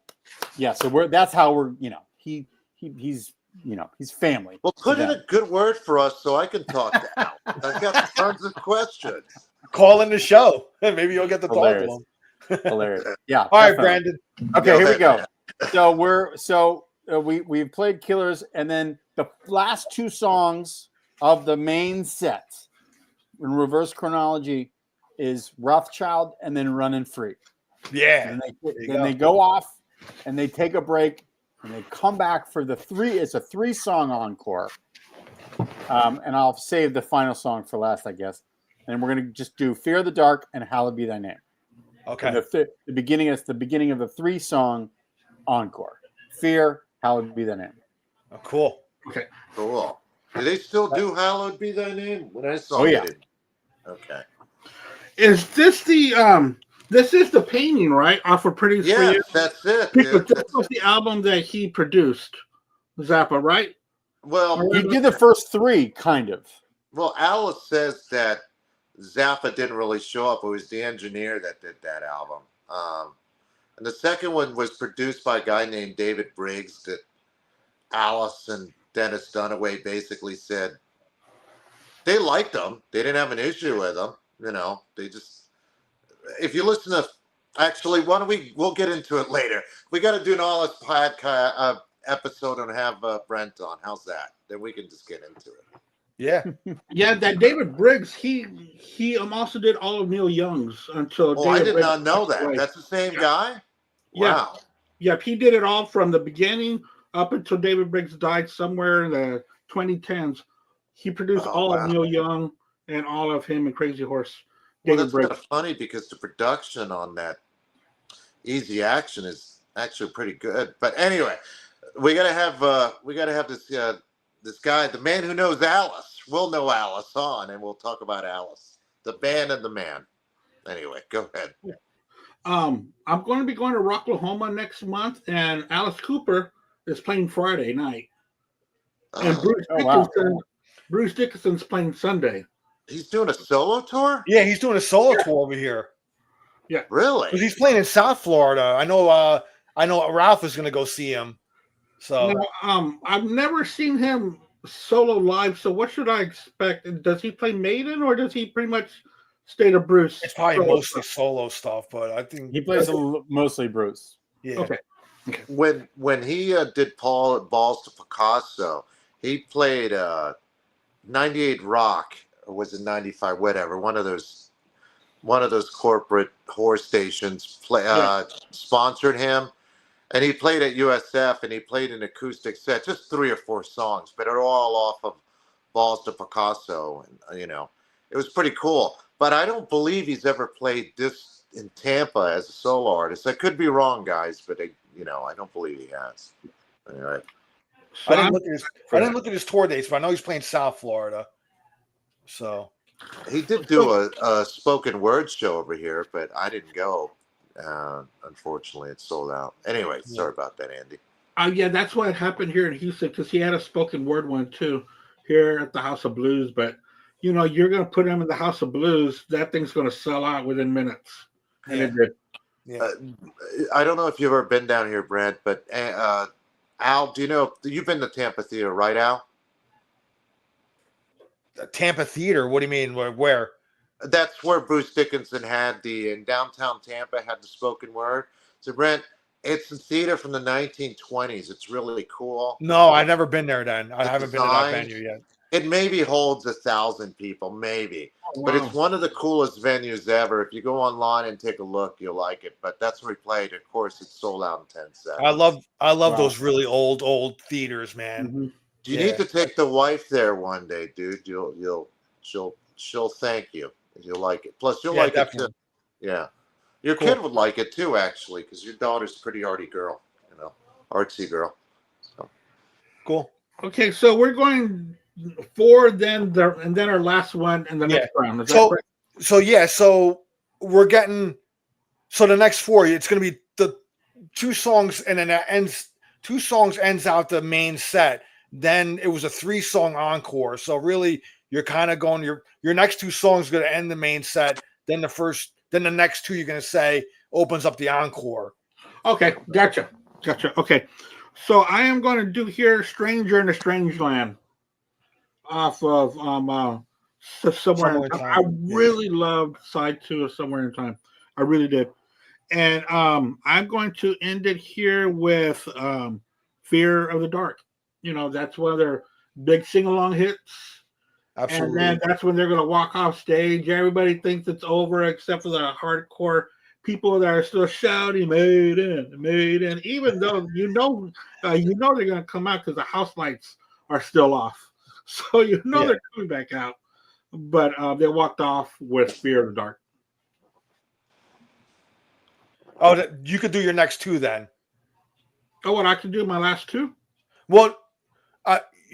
So that's how we're, you know, he's, you know, he's family. Well, put in a good word for us so I can talk to Al. I've got tons of questions. Call in the show, and maybe you'll get to talk to him. Hilarious. Yeah. All right, Brandon. Okay, here we go. So we've played Killers, and then the last 2 songs of the main set in reverse chronology is Rothschild and then Running Free. Yeah. And they go off and they take a break and they come back for the 3. It's a 3-song encore. And I'll save the final song for last, I guess. And we're going to just do Fear of the Dark and Hallowed Be Thy Name. Okay. And the beginning is the beginning of the 3-song encore. Fear, Hallowed Be Thy Name. Oh, cool. Okay. Cool. Do they still do Hallowed Be Thy Name? When I saw it. Okay. Is this this is the painting, right? Off of Pretty Yeah, that's it. This was the album that he produced, Zappa, right? Well, he did the first 3, kind of. Well, Alice says that Zappa didn't really show up. It was the engineer that did that album. And the second one was produced by a guy named David Briggs that Alice and Dennis Dunaway basically said they liked them. They didn't have an issue with them. They just, if you listen to, actually, we'll get into it later. We got to do an all this podcast episode and have Brent on. How's that? Then we can just get into it. Yeah. Yeah, that David Briggs, he also did all of Neil Young's until Oh, David I did Briggs not know passed that. away. That's the same Yeah. guy? Yeah. Wow. Yeah, he did it all from the beginning up until David Briggs died somewhere in the 2010s. He produced all of Neil Young and all of him and Crazy Horse. Well, David that's Briggs. kind of funny because the production on that Easy Action is actually pretty good. But anyway, we gotta have this guy, the man who knows Alice. We'll know Alice on, and we'll talk about Alice, the band and the man. Anyway, go ahead. I'm going to be going to Rocklahoma next month, and Alice Cooper is playing Friday night, and Bruce Dickinson's playing Sunday. He's doing a solo tour? Yeah, he's doing a solo tour over here. Yeah, really? Because he's playing in South Florida. I know Ralph is going to go see him. So now, I've never seen him solo live. So what should I expect? Does he play Maiden, or does he pretty much stay to Bruce? it's probably mostly solo stuff, but I think he plays mostly Bruce. Yeah. Okay. When he did Paul at Balls to Picasso, he played 98 Rock, or was it 95? Whatever. One of those corporate whore stations sponsored him, and he played at USF, and he played an acoustic set, just 3 or 4 songs, but they're all off of Balls to Picasso, and it was pretty cool. But I don't believe he's ever played this in Tampa as a solo artist. I could be wrong, guys, but I don't believe he has. Anyway. I didn't look at his tour dates, but I know he's playing South Florida. So he did do a spoken word show over here, but I didn't go. Unfortunately, it's sold out. Anyway, sorry about that, Andy. Yeah, that's what happened here in Houston, because he had a spoken word one too here at the House of Blues. But you're going to put him in the House of Blues, that thing's going to sell out within minutes, and it did. Yeah. I don't know if you've ever been down here, Brent, but Al, do you know you've been to Tampa Theater, right, Al? Tampa Theater? What do you mean? Where? That's where Bruce Dickinson had in downtown Tampa had the spoken word. So Brent, it's a theater from the 1920s. It's really cool. No, I've never been there. Then I haven't been to that venue yet. It maybe holds 1,000 people, maybe. Oh, wow. But it's one of the coolest venues ever. If you go online and take a look, you'll like it. But that's where we played. Of course, it's sold out in 10 seconds. I love those really old theaters, man. Mm-hmm. You need to take the wife there one day, dude. She'll thank you. You'll like it. Plus, you'll like it too. Yeah, your kid would like it too, actually, because your daughter's a pretty arty girl, artsy girl. So. Cool. Okay, so we're going 4, and then our last one in the next round. Is that correct? So we're getting the next 4. It's going to be the 2 songs, and then that ends. 2 songs ends out the main set. Then it was a 3-song encore. So really, you're kind of going your next 2 songs are going to end the main set. Then the next 2 you're going to say opens up the encore. Okay, gotcha. Okay, so I am going to do here "Stranger in a Strange Land" off of Somewhere in Time. I really loved side 2 of Somewhere in Time. I really did, and I'm going to end it here with "Fear of the Dark." That's one of their big sing-along hits. Absolutely. And then that's when they're going to walk off stage. Everybody thinks it's over except for the hardcore people that are still shouting "Maiden, Maiden," even though they're going to come out because the house lights are still off. So they're coming back out. But they walked off with "Fear of the Dark." Oh, you could do your next 2 then. Oh, what I can do my last 2? Well,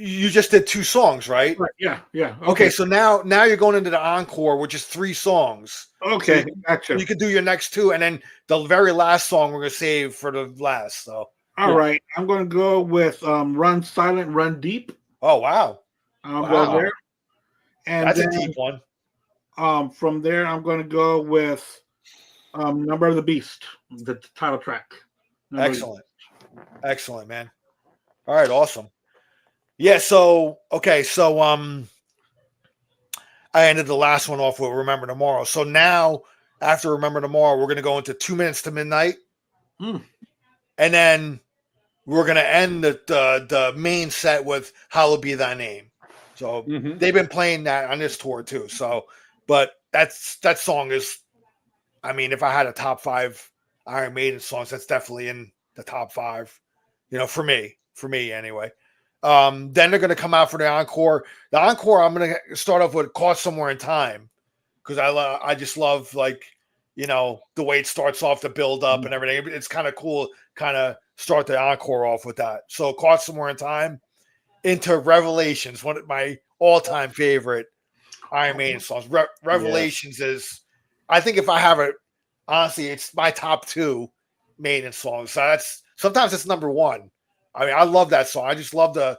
you just did 2 songs, right? Right. Yeah. Okay, so now you're going into the encore, which is 3 songs. Okay, so gotcha. You could do your next 2, and then the very last song we're going to save for the last. So, all right, I'm going to go with "Run Silent, Run Deep." Oh, wow. I'll go there. And that's a deep one. From there, I'm going to go with "Number of the Beast," the title track. Excellent, man. All right, awesome. Yeah, so I ended the last one off with Remember Tomorrow. So now, after Remember Tomorrow, we're going to go into 2 Minutes to Midnight. Mm. And then we're going to end the main set with Hallowed Be Thy Name. So they've been playing that on this tour too. So, but that song is, I mean, if I had a top 5 Iron Maiden songs, that's definitely in the top 5, for me anyway. Then they're going to come out for the encore. The encore, I'm going to start off with Caught Somewhere in Time, because I just love, like, the way it starts off, the build up and everything. It's kind of cool, kind of start the encore off with that. So Caught Somewhere in Time into Revelations, one of my all-time favorite Iron Maiden songs. Revelations is, I think, if I have it, honestly, it's my top 2 Maiden songs. So sometimes it's number 1. I mean, I love that song. I just love the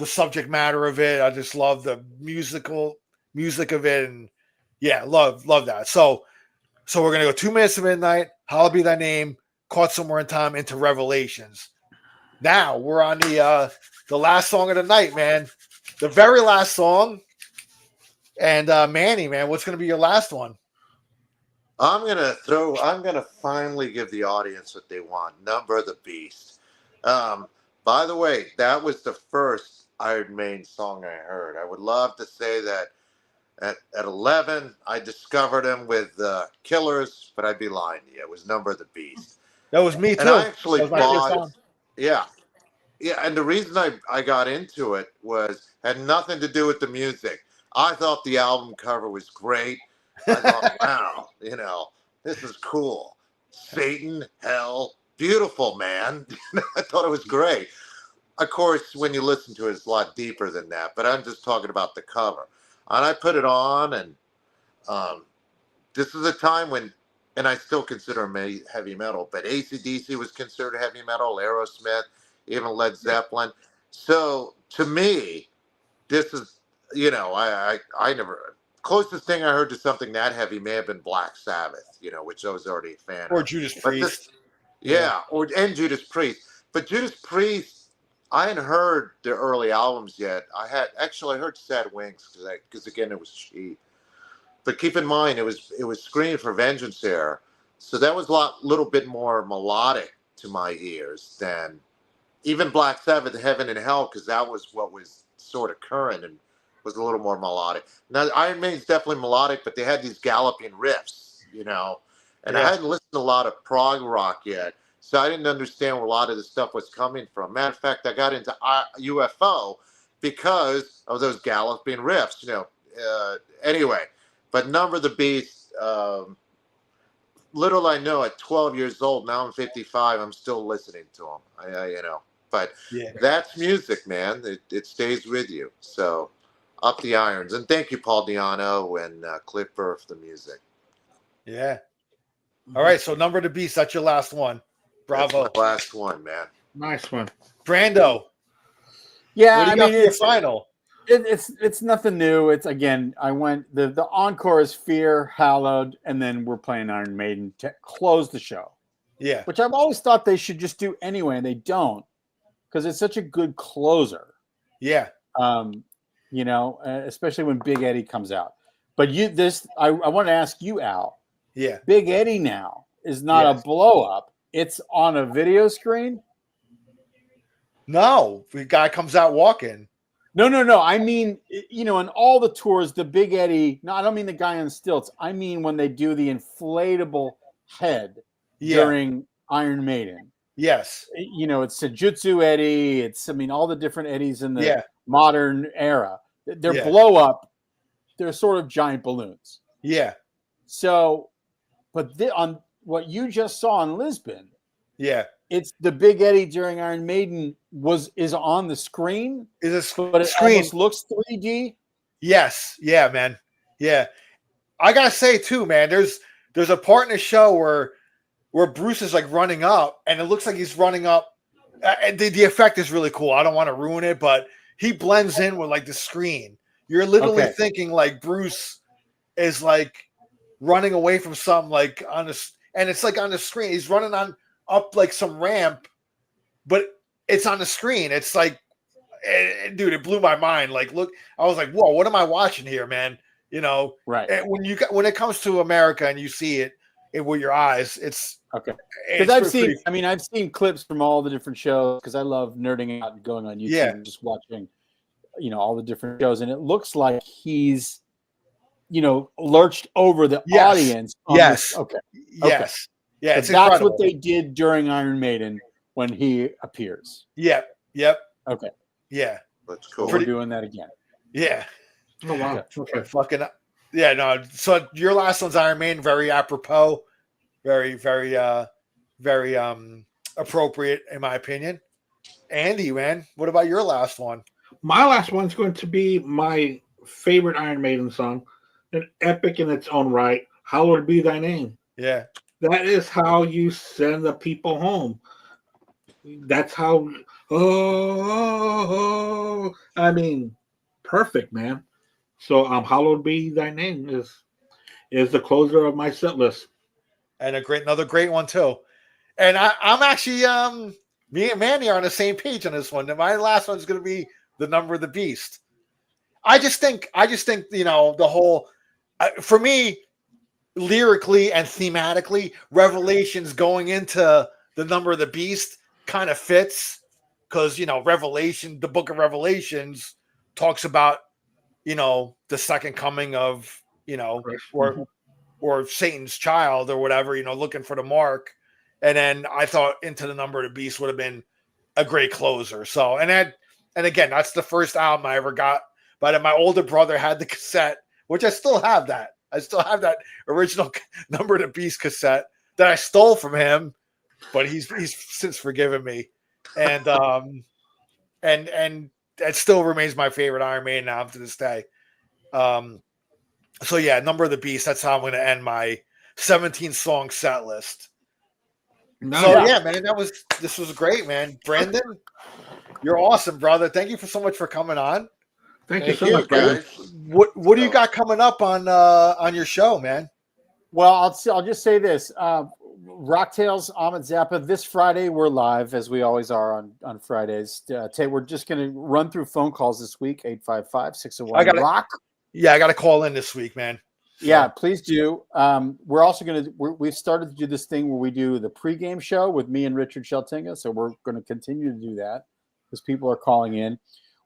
subject matter of it. I just love the music of it, and love that. So we're gonna go 2 Minutes to Midnight, Hallowed Be Thy Name, Caught Somewhere in Time, into Revelations. Now we're on the last song of the night, man. The very last song. And Manny, man, what's gonna be your last one? I'm gonna finally give the audience what they want. Number of the Beast. By the way, that was the first Iron Maiden song I heard. I would love to say that at 11 I discovered him with Killers, but I'd be lying to you. It was Number of the Beast. That was me too. And I actually that was my first song. Yeah. And the reason I got into it had nothing to do with the music. I thought the album cover was great. I thought, wow, this is cool. Satan, hell, beautiful, man. I thought it was great. Of course, when you listen to it, it's a lot deeper than that, but I'm just talking about the cover. And I put it on, and this is a time when, and I still consider him heavy metal, but AC/DC was considered heavy metal, Aerosmith, even Led Zeppelin. So to me, this is, I never, closest thing I heard to something that heavy may have been Black Sabbath, which I was already a fan or of. Judas Priest. And Judas Priest. But Judas Priest, I hadn't heard their early albums yet. I heard Sad Wings because again it was cheap. But keep in mind it was Scream for Vengeance there, so that was little bit more melodic to my ears than even Black Sabbath, Heaven and Hell, because that was what was sort of current and was a little more melodic. Now Iron Maiden's definitely melodic, but they had these galloping riffs, and I hadn't listened to a lot of prog rock yet. So I didn't understand where a lot of the stuff was coming from. Matter of fact, I got into UFO because of those galloping riffs, anyway, but Number of the Beast, little I know, at 12 years old, now I'm 55, I'm still listening to them, but that's music, man. It stays with you. So up the irons. And thank you, Paul Diano and Cliff Burr for the music. Yeah. All right. So Number of the Beast, that's your last one. Bravo. That's my last one, man. Nice one. Brando. Yeah, I mean, it's final. It's nothing new. It's, again, I went, the encore is Fear, Hallowed, and then we're playing Iron Maiden to close the show. Yeah. Which I've always thought they should just do anyway, and they don't, because it's such a good closer. Yeah. Especially when Big Eddie comes out. But I want to ask you, Al. Yeah. Big Eddie now is not a blow up. It's on a video screen. No, the guy comes out walking. No. I mean, in all the tours, the Big Eddie. No, I don't mean the guy on stilts. I mean when they do the inflatable head during Iron Maiden. Yes. It's Sejutsu Eddie. It's, all the different Eddies in the modern era. They're blow up. They're sort of giant balloons. Yeah. So, but on what you just saw in Lisbon, it's the Big Eddie during Iron Maiden is on the screen. But it almost looks 3D. Yes. Yeah, man. Yeah. I gotta say too, man, there's a part in the show where Bruce is like running up, and it looks like he's running up. The effect is really cool. I don't want to ruin it, but he blends in with like the screen. You're literally thinking like Bruce is like running away from something, like and it's like on the screen. He's running up like some ramp, but it's on the screen. It's like, dude, it blew my mind. Like, look, I was like, whoa, what am I watching here, man? You know, Right. when it comes to America and you see it with your eyes, it's okay. It's Because pretty- I've seen clips from all the different shows because I love nerding out and going on YouTube Yeah. and just watching, all the different shows, and it looks like he's, lurched over the Yes. audience. Yes. Okay. Yes. Yeah, So it's that's incredible. what they did during Iron Maiden when he appears. Yep. Yep. Okay. Yeah. That's So cool. we're doing that again. Yeah. Oh wow. Okay. Fucking yeah. No. So your last one's Iron Maiden, very apropos, very, very, very appropriate in my opinion. Andy, man, what about your last one? My last one's going to be my favorite Iron Maiden song, an epic in its own right. Hallowed be thy name. Yeah. That is how you send the people home. That's how. Oh, I mean, perfect, man. So, hallowed be thy name is the closer of my set list. And another great one too. And I'm actually me and Manny are on the same page on this one. And my last one's going to be The Number of the Beast. I just think the whole for me lyrically and thematically, Revelations going into The Number of the Beast kind of fits because the book of Revelations talks about the second coming of or Satan's child or whatever, looking for the mark. And then I thought Into the Number of the Beast would have been a great closer. So, and again, that's the first album I ever got. But my older brother had the cassette, which I still have that. I still have that original Number of the Beast cassette that I stole from him, but he's since forgiven me. And and it still remains my favorite Iron Maiden album to this day. So yeah, Number of the Beast. That's how I'm going to end my 17-song set list. No, So yeah, man, this was great, man. Brandon, you're awesome, brother. Thank you so much for coming on. thank you Thank so you, much, Brandon. guys. What do you got coming up on your show, man? Well, I'll just say this: Rocktails, Ahmet Zappa. This Friday we're live, as we always are on Fridays. We're just going to run through phone calls this week: 855-601 rock. Yeah, I got to call in this week, man. Yeah, please do. We're also going to we've started to do this thing where we do the pregame show with me and Richard Sheltinga. So we're going to continue to do that because people are calling in.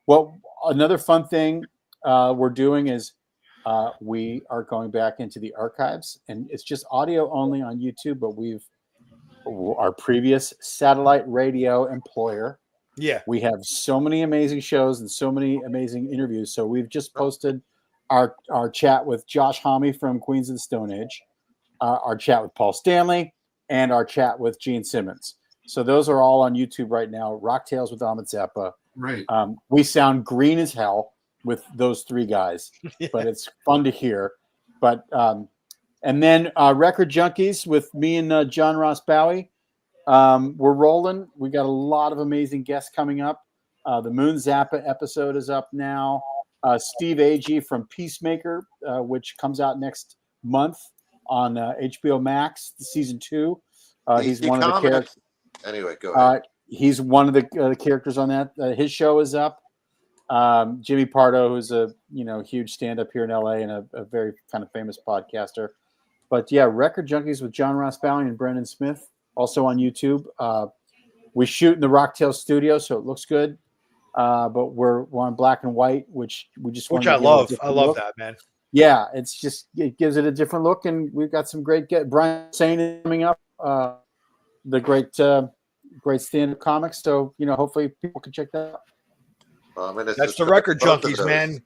Well, another fun thing we're doing is we are going back into the archives, and it's just audio only on YouTube. But our previous satellite radio employer. Yeah, we have so many amazing shows and so many amazing interviews. So we've just posted our chat with Josh Homme from Queens of the Stone Age, our chat with Paul Stanley, and our chat with Gene Simmons. So those are all on YouTube right now. Rock Tales with Ahmet Zappa. Right. We sound green as hell with those three guys, but it's fun to hear. But and then Record Junkies with me and John Ross Bowie. We're rolling. We got a lot of amazing guests coming up. The Moon Zappa episode is up now. Steve Agee from Peacemaker, which comes out next month on HBO Max, season 2. He's one of the characters. Anyway, go ahead. He's one of the characters on that. His show is up. Jimmy Pardo, who's a huge stand-up here in LA and a very kind of famous podcaster. But yeah, Record Junkies with John Ross Bowie and Brendan Smith, also on YouTube. We shoot in the Rocktail studio, so it looks good. But we're on black and white, which we just which I love. I love that, man. Yeah, it gives it a different look, and we've got some great Brian Sane is coming up, the great stand-up comics. So hopefully people can check that out. That's the Record Junkies, man.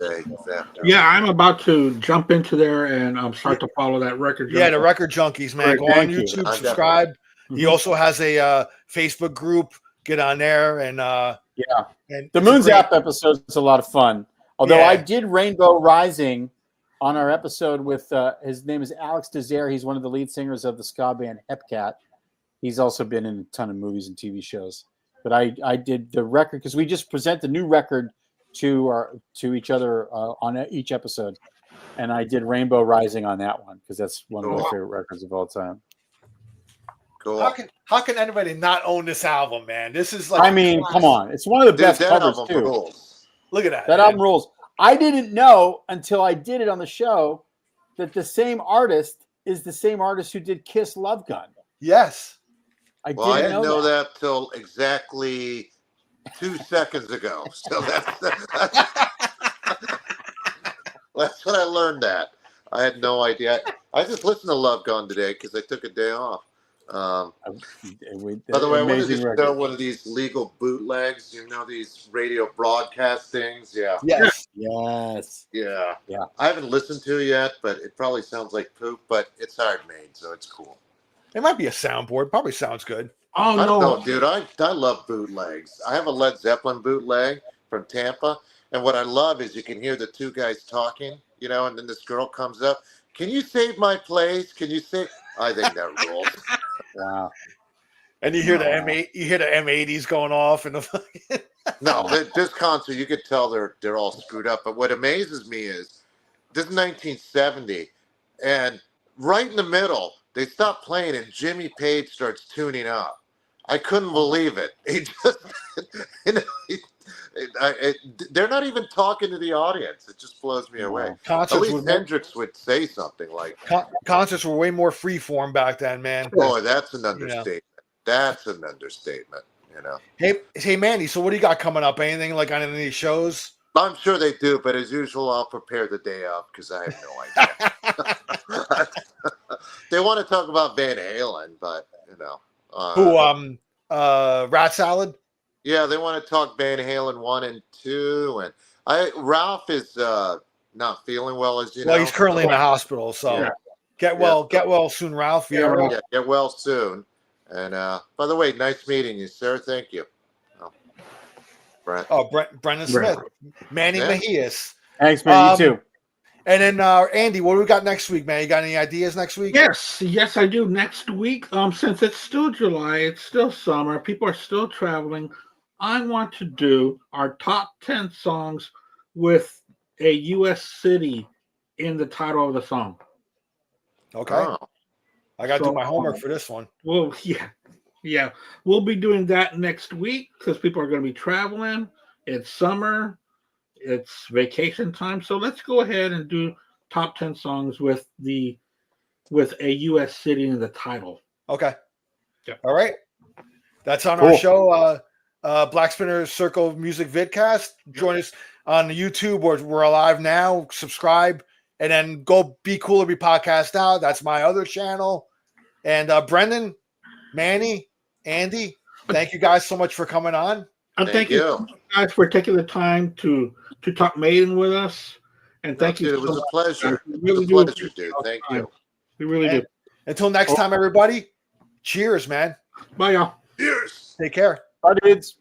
Yeah, I'm about to jump into there and start to follow that Record Junkies. Yeah, the Record Junkies, man. Go on YouTube, subscribe. Mm-hmm. He also has a Facebook group. Get on there and and the Moon Zap episode is a lot of fun. Although I did Rainbow Rising on our episode with his name is Alex Desire. He's one of the lead singers of the ska band Hepcat. He's also been in a ton of movies and TV shows. But I did the record because we just present the new record to each other on each episode, and I did Rainbow Rising on that one because that's one of my favorite records of all time. Cool. How can anybody not own this album, man? This is like come on, it's one of the best covers too. Rules. Look at that. That album rules. I didn't know until I did it on the show that the same artist is the same artist who did Kiss Love Gun. Yes. I Well, I didn't didn't know that. that till exactly 2 seconds ago. So that's when I learned that. I had no idea. I just listened to Love Gun today because I took a day off. By the way, I wanted to Amazing start record. one of these legal bootlegs. You know, these radio broadcast things. Yeah. Yes. Yes. Yeah. Yeah. I haven't listened to it yet, but it probably sounds like poop, but it's hard made, so it's cool. It might be a soundboard. Probably sounds good. Oh I don't no, know, dude. I love bootlegs. I have a Led Zeppelin bootleg from Tampa, and what I love is you can hear the two guys talking, you know, and then this girl comes up. Can you save my place? Can you save? I think that rules. Wow. And you hear the M8, you hear the M80s going off and the fucking. No, this concert, you could tell they're all screwed up. But what amazes me is this is 1970, and right in the middle, they stop playing, and Jimmy Page starts tuning up. I couldn't believe it. He just, you know, they're not even talking to the audience. It just blows me away. At Concerts least Hendrix would say something like, concerts were way more freeform back then, man. "Boy, that's an You know. understatement. That's an understatement." You know. Hey, Manny. So what do you got coming up? Anything like on any of these shows? I'm sure they do, but as usual, I'll prepare the day of because I have no idea. They want to talk about Van Halen, but you know, Who? Rat Salad. yeah, they want to talk Van Halen 1 and 2, and Ralph is not feeling well, as you know. Well, he's currently in the hospital, so Yeah. get well soon, Ralph. Yeah, get well soon. And by the way, nice meeting you, sir. Thank you. Brent. Oh, Brendan Smith, Manny Yeah. Mejias. Thanks, man. You too. And then Andy, what do we got next week, man? You got any ideas next week? yes, I do. Next week, since it's still July, it's still summer, people are still traveling. I want to do our top 10 songs with a U.S. city in the title of the song. Okay. Oh. I got to do my homework for this one. Well, yeah. We'll be doing that next week because people are going to be traveling. It's summer. It's vacation time. So let's go ahead and do top 10 songs with a U.S. city in the title. Okay. Yeah. All right. That's on our show, Black Spinner Circle Music Vidcast. Join us on the YouTube. We're live now. Subscribe. And then go Be Cool or Be Podcast Out. That's my other channel. And Brendan, Manny, Andy, thank you guys so much for coming on. Thank you guys for taking the time to talk Maiden with us. And thank you. Dude, it was a pleasure. It was a pleasure, dude. Thank you. We really do. Until next time, everybody, cheers, man. Bye, y'all. Cheers. Take care. Bye, dudes.